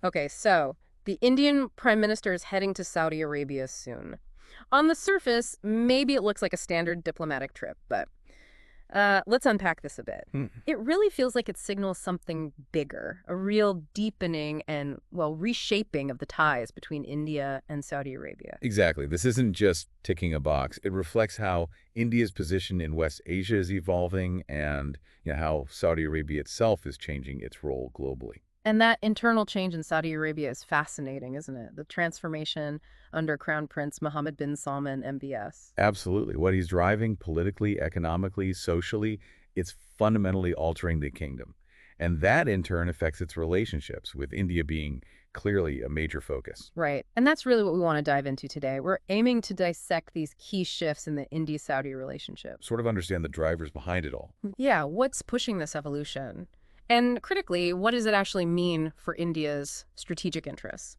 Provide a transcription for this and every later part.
Okay, so the Indian Prime Minister is heading to Saudi Arabia soon. On the surface, maybe it looks like a standard diplomatic trip, but let's unpack this a bit. Hmm. It really feels like it signals something bigger, a real deepening and, well, reshaping of the ties between India and Saudi Arabia. Exactly. This isn't just ticking a box. It reflects how India's position in West Asia is evolving and how Saudi Arabia itself is changing its role globally. And that internal change in Saudi Arabia is fascinating, isn't it? The transformation under Crown Prince Mohammed bin Salman, MBS. Absolutely. What he's driving politically, economically, socially, it's fundamentally altering the kingdom. And that, in turn, affects its relationships, with India being clearly a major focus. Right. And that's really what we want to dive into today. We're aiming to dissect these key shifts in the India-Saudi relationship. Sort of understand the drivers behind it all. Yeah, what's pushing this evolution? And critically, what does it actually mean for India's strategic interests?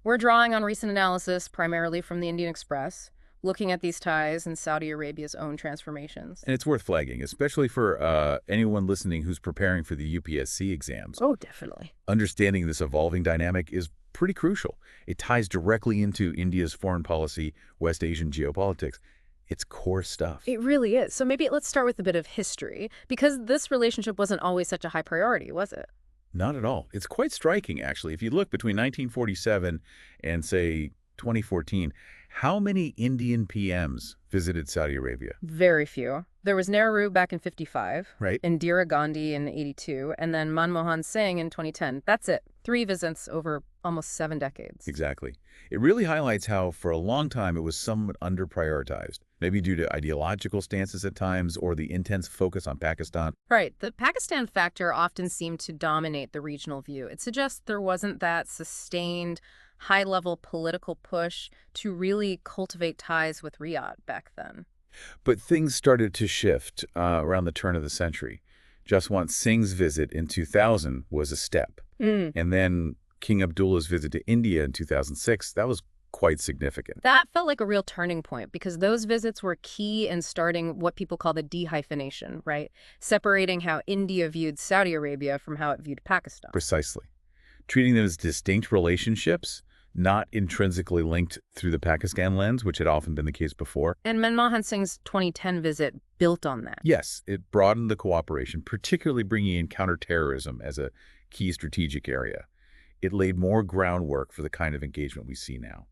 We're drawing on recent analysis, primarily from the Indian Express, looking at these ties and Saudi Arabia's own transformations. And it's worth flagging, especially for anyone listening who's preparing for the UPSC exams. Oh, definitely. Understanding this evolving dynamic is pretty crucial. It ties directly into India's foreign policy, West Asian geopolitics. It's core stuff. It really is. So maybe let's start with a bit of history, because this relationship wasn't always such a high priority, was it? Not at all. It's quite striking, actually. If you look between 1947 and, say, 2014, how many Indian PMs visited Saudi Arabia? Very few. There was Nehru back in 55, Right. Indira Gandhi in 82, and then Manmohan Singh in 2010. That's it. 3 visits over almost 7 decades. Exactly. It really highlights how, for a long time, it was somewhat under-prioritized, maybe due to ideological stances at times or the intense focus on Pakistan. Right. The Pakistan factor often seemed to dominate the regional view. It suggests there wasn't that sustained, high-level political push to really cultivate ties with Riyadh back then. But things started to shift around the turn of the century. Jaswant Singh's visit in 2000 was a step. And then King Abdullah's visit to India in 2006, that was quite significant. That felt like a real turning point because those visits were key in starting what people call the dehyphenation, right? Separating how India viewed Saudi Arabia from how it viewed Pakistan. Precisely. Treating them as distinct relationships, not intrinsically linked through the Pakistan lens, which had often been the case before. And Manmohan Singh's 2010 visit built on that. Yes, it broadened the cooperation, particularly bringing in counterterrorism as a key strategic area. It laid more groundwork for the kind of engagement we see now.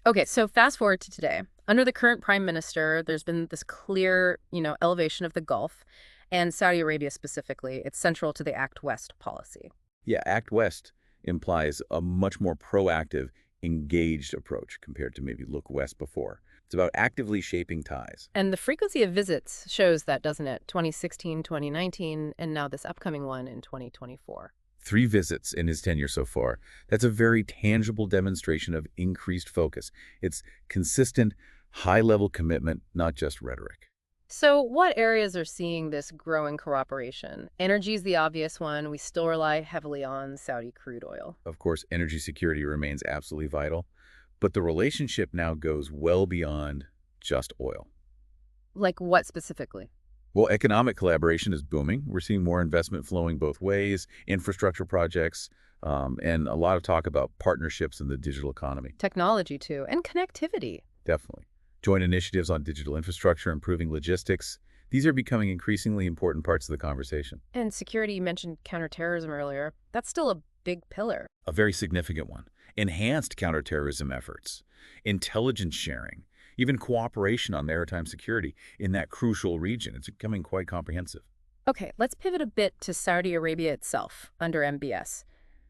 Okay, so fast forward to today. Under the current prime minister, there's been this clear, elevation of the Gulf, and Saudi Arabia specifically. It's central to the Act West policy. Yeah, Act West implies a much more proactive, engaged approach compared to maybe Look West before. It's about actively shaping ties. And the frequency of visits shows that, doesn't it? 2016, 2019, and now this upcoming one in 2024. 3 visits in his tenure so far. That's a very tangible demonstration of increased focus. It's consistent, high-level commitment, not just rhetoric. So what areas are seeing this growing cooperation? Energy is the obvious one. We still rely heavily on Saudi crude oil. Of course, energy security remains absolutely vital, but the relationship now goes well beyond just oil. Like what specifically? Well, economic collaboration is booming. We're seeing more investment flowing both ways, infrastructure projects, and a lot of talk about partnerships in the digital economy. Technology, too, and connectivity. Definitely. Joint initiatives on digital infrastructure, improving logistics. These are becoming increasingly important parts of the conversation. And security, you mentioned counterterrorism earlier. That's still a big pillar. A very significant one. Enhanced counterterrorism efforts, intelligence sharing, even cooperation on maritime security in that crucial region. It's becoming quite comprehensive. Okay, let's pivot a bit to Saudi Arabia itself under MBS.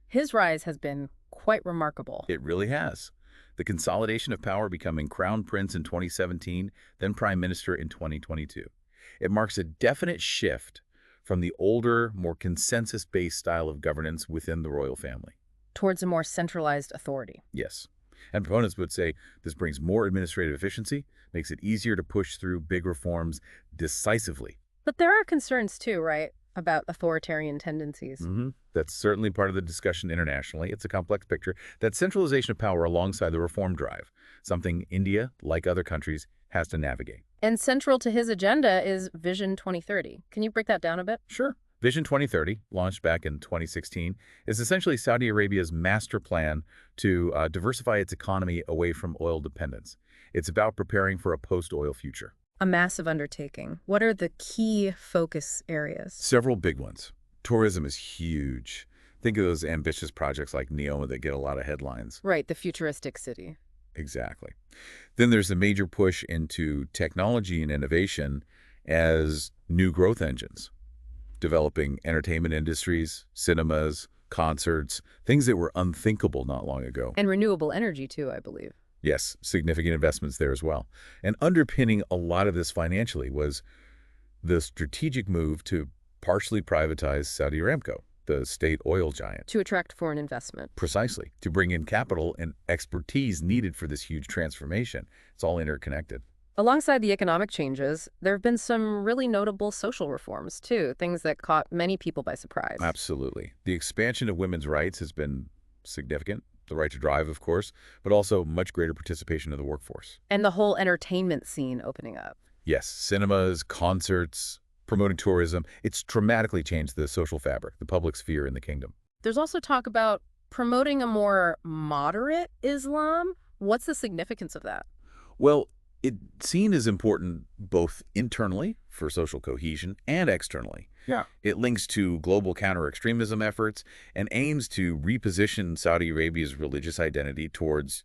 His rise has been quite remarkable. It really has. The consolidation of power, becoming crown prince in 2017, then prime minister in 2022. It marks a definite shift from the older, more consensus-based style of governance within the royal family. Towards a more centralized authority. Yes. And proponents would say this brings more administrative efficiency, makes it easier to push through big reforms decisively. But there are concerns too, right, about authoritarian tendencies. That's certainly part of the discussion internationally. It's a complex picture. That centralization of power alongside the reform drive, something India, like other countries, has to navigate. And central to his agenda is Vision 2030. Can you break that down a bit? Sure. Vision 2030, launched back in 2016, is essentially Saudi Arabia's master plan to diversify its economy away from oil dependence. It's about preparing for a post-oil future. A massive undertaking. What are the key focus areas? Several big ones. Tourism is huge. Think of those ambitious projects like Neoma that get a lot of headlines. Right, the futuristic city. Exactly. Then there's a major push into technology and innovation as new growth engines, developing entertainment industries, cinemas, concerts, things that were unthinkable not long ago. And renewable energy, too, I believe. Yes, significant investments there as well. And underpinning a lot of this financially was the strategic move to partially privatize Saudi Aramco, the state oil giant. To attract foreign investment. Precisely, to bring in capital and expertise needed for this huge transformation. It's all interconnected. Alongside the economic changes, there have been some really notable social reforms, too, things that caught many people by surprise. Absolutely. The expansion of women's rights has been significant. The right to drive, of course, but also much greater participation in the workforce. And the whole entertainment scene opening up. Yes, cinemas, concerts, promoting tourism. It's dramatically changed the social fabric, the public sphere in the kingdom. There's also talk about promoting a more moderate Islam. What's the significance of that? Well, it's seen as important both internally for social cohesion and externally. Yeah. It links to global counter-extremism efforts and aims to reposition Saudi Arabia's religious identity towards,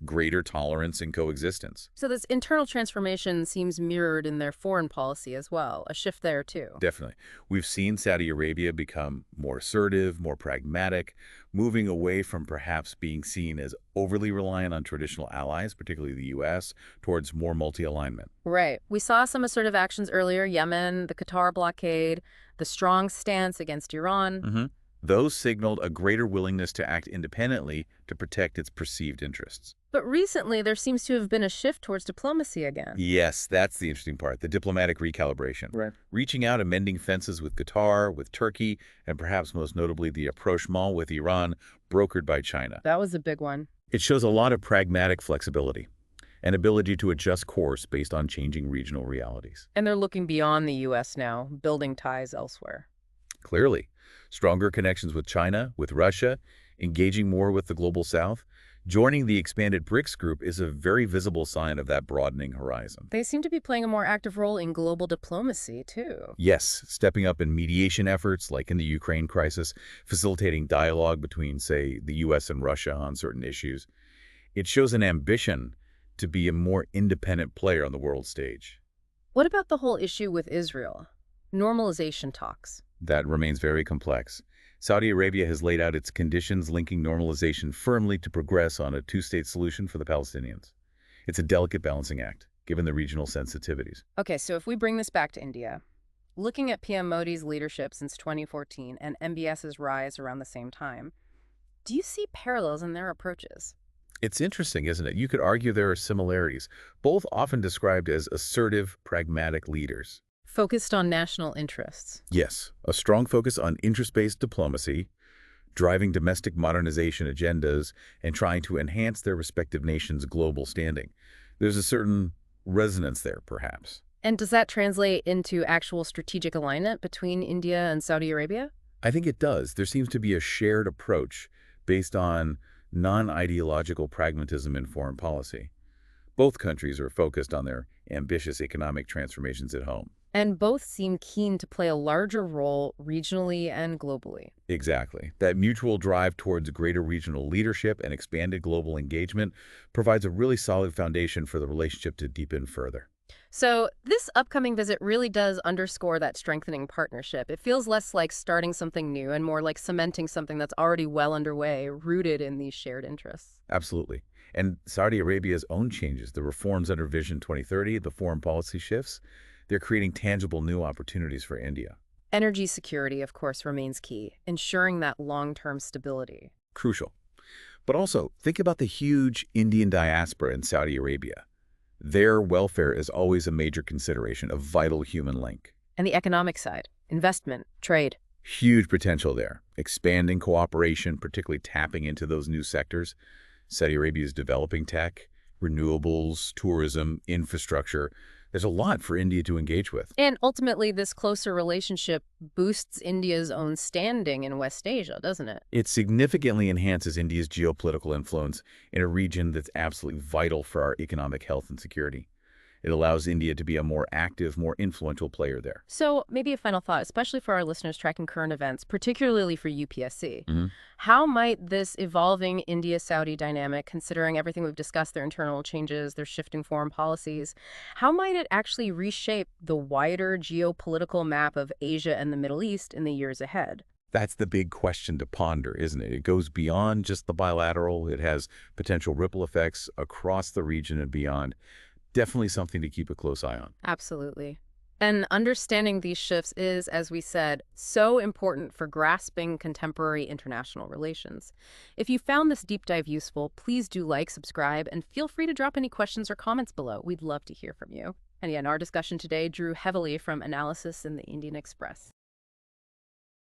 greater tolerance and coexistence. So this internal transformation seems mirrored in their foreign policy as well, a shift there too. Definitely. We've seen Saudi Arabia become more assertive, more pragmatic, moving away from perhaps being seen as overly reliant on traditional allies, particularly the U.S., towards more multi-alignment. Right. We saw some assertive actions earlier, Yemen, the Qatar blockade, the strong stance against Iran. Those signaled a greater willingness to act independently to protect its perceived interests. But recently, there seems to have been a shift towards diplomacy again. Yes, that's the interesting part, the diplomatic recalibration. Right. Reaching out and mending fences with Qatar, with Turkey, and perhaps most notably the rapprochement with Iran, brokered by China. That was a big one. It shows a lot of pragmatic flexibility, an ability to adjust course based on changing regional realities. And they're looking beyond the U.S. now, building ties elsewhere. Clearly. Stronger connections with China, with Russia, engaging more with the global south. Joining the expanded BRICS group is a very visible sign of that broadening horizon. They seem to be playing a more active role in global diplomacy, too. Yes, stepping up in mediation efforts, like in the Ukraine crisis, facilitating dialogue between, say, the U.S. and Russia on certain issues. It shows an ambition to be a more independent player on the world stage. What about the whole issue with Israel? Normalization talks. That remains very complex. Saudi Arabia has laid out its conditions linking normalization firmly to progress on a two-state solution for the Palestinians. It's a delicate balancing act, given the regional sensitivities. Okay, so if we bring this back to India, looking at PM Modi's leadership since 2014 and MBS's rise around the same time, do you see parallels in their approaches? It's interesting, isn't it? You could argue there are similarities, both often described as assertive, pragmatic leaders. Focused on national interests. Yes, a strong focus on interest-based diplomacy, driving domestic modernization agendas, and trying to enhance their respective nations' global standing. There's a certain resonance there, perhaps. And does that translate into actual strategic alignment between India and Saudi Arabia? I think it does. There seems to be a shared approach based on non-ideological pragmatism in foreign policy. Both countries are focused on their ambitious economic transformations at home. And both seem keen to play a larger role regionally and globally. Exactly. That mutual drive towards greater regional leadership and expanded global engagement provides a really solid foundation for the relationship to deepen further. So this upcoming visit really does underscore that strengthening partnership. It feels less like starting something new and more like cementing something that's already well underway, rooted in these shared interests. Absolutely. And Saudi Arabia's own changes, the reforms under Vision 2030, the foreign policy shifts, they're creating tangible new opportunities for India. Energy security, of course, remains key, ensuring that long-term stability. Crucial. But also, think about the huge Indian diaspora in Saudi Arabia. Their welfare is always a major consideration, a vital human link. And the economic side, investment, trade. Huge potential there. Expanding cooperation, particularly tapping into those new sectors. Saudi Arabia is developing tech, renewables, tourism, infrastructure. There's a lot for India to engage with. And ultimately, this closer relationship boosts India's own standing in West Asia, doesn't it? It significantly enhances India's geopolitical influence in a region that's absolutely vital for our economic health and security. It allows India to be a more active, more influential player there. So maybe a final thought, especially for our listeners tracking current events, particularly for UPSC. Mhm. How might this evolving India-Saudi dynamic, considering everything we've discussed, their internal changes, their shifting foreign policies, how might it actually reshape the wider geopolitical map of Asia and the Middle East in the years ahead? That's the big question to ponder, isn't it? It goes beyond just the bilateral. It has potential ripple effects across the region and beyond. Definitely something to keep a close eye on. Absolutely. And understanding these shifts is, as we said, so important for grasping contemporary international relations. If you found this deep dive useful, please do like, subscribe, and feel free to drop any questions or comments below. We'd love to hear from you. And again, our discussion today drew heavily from analysis in the Indian Express.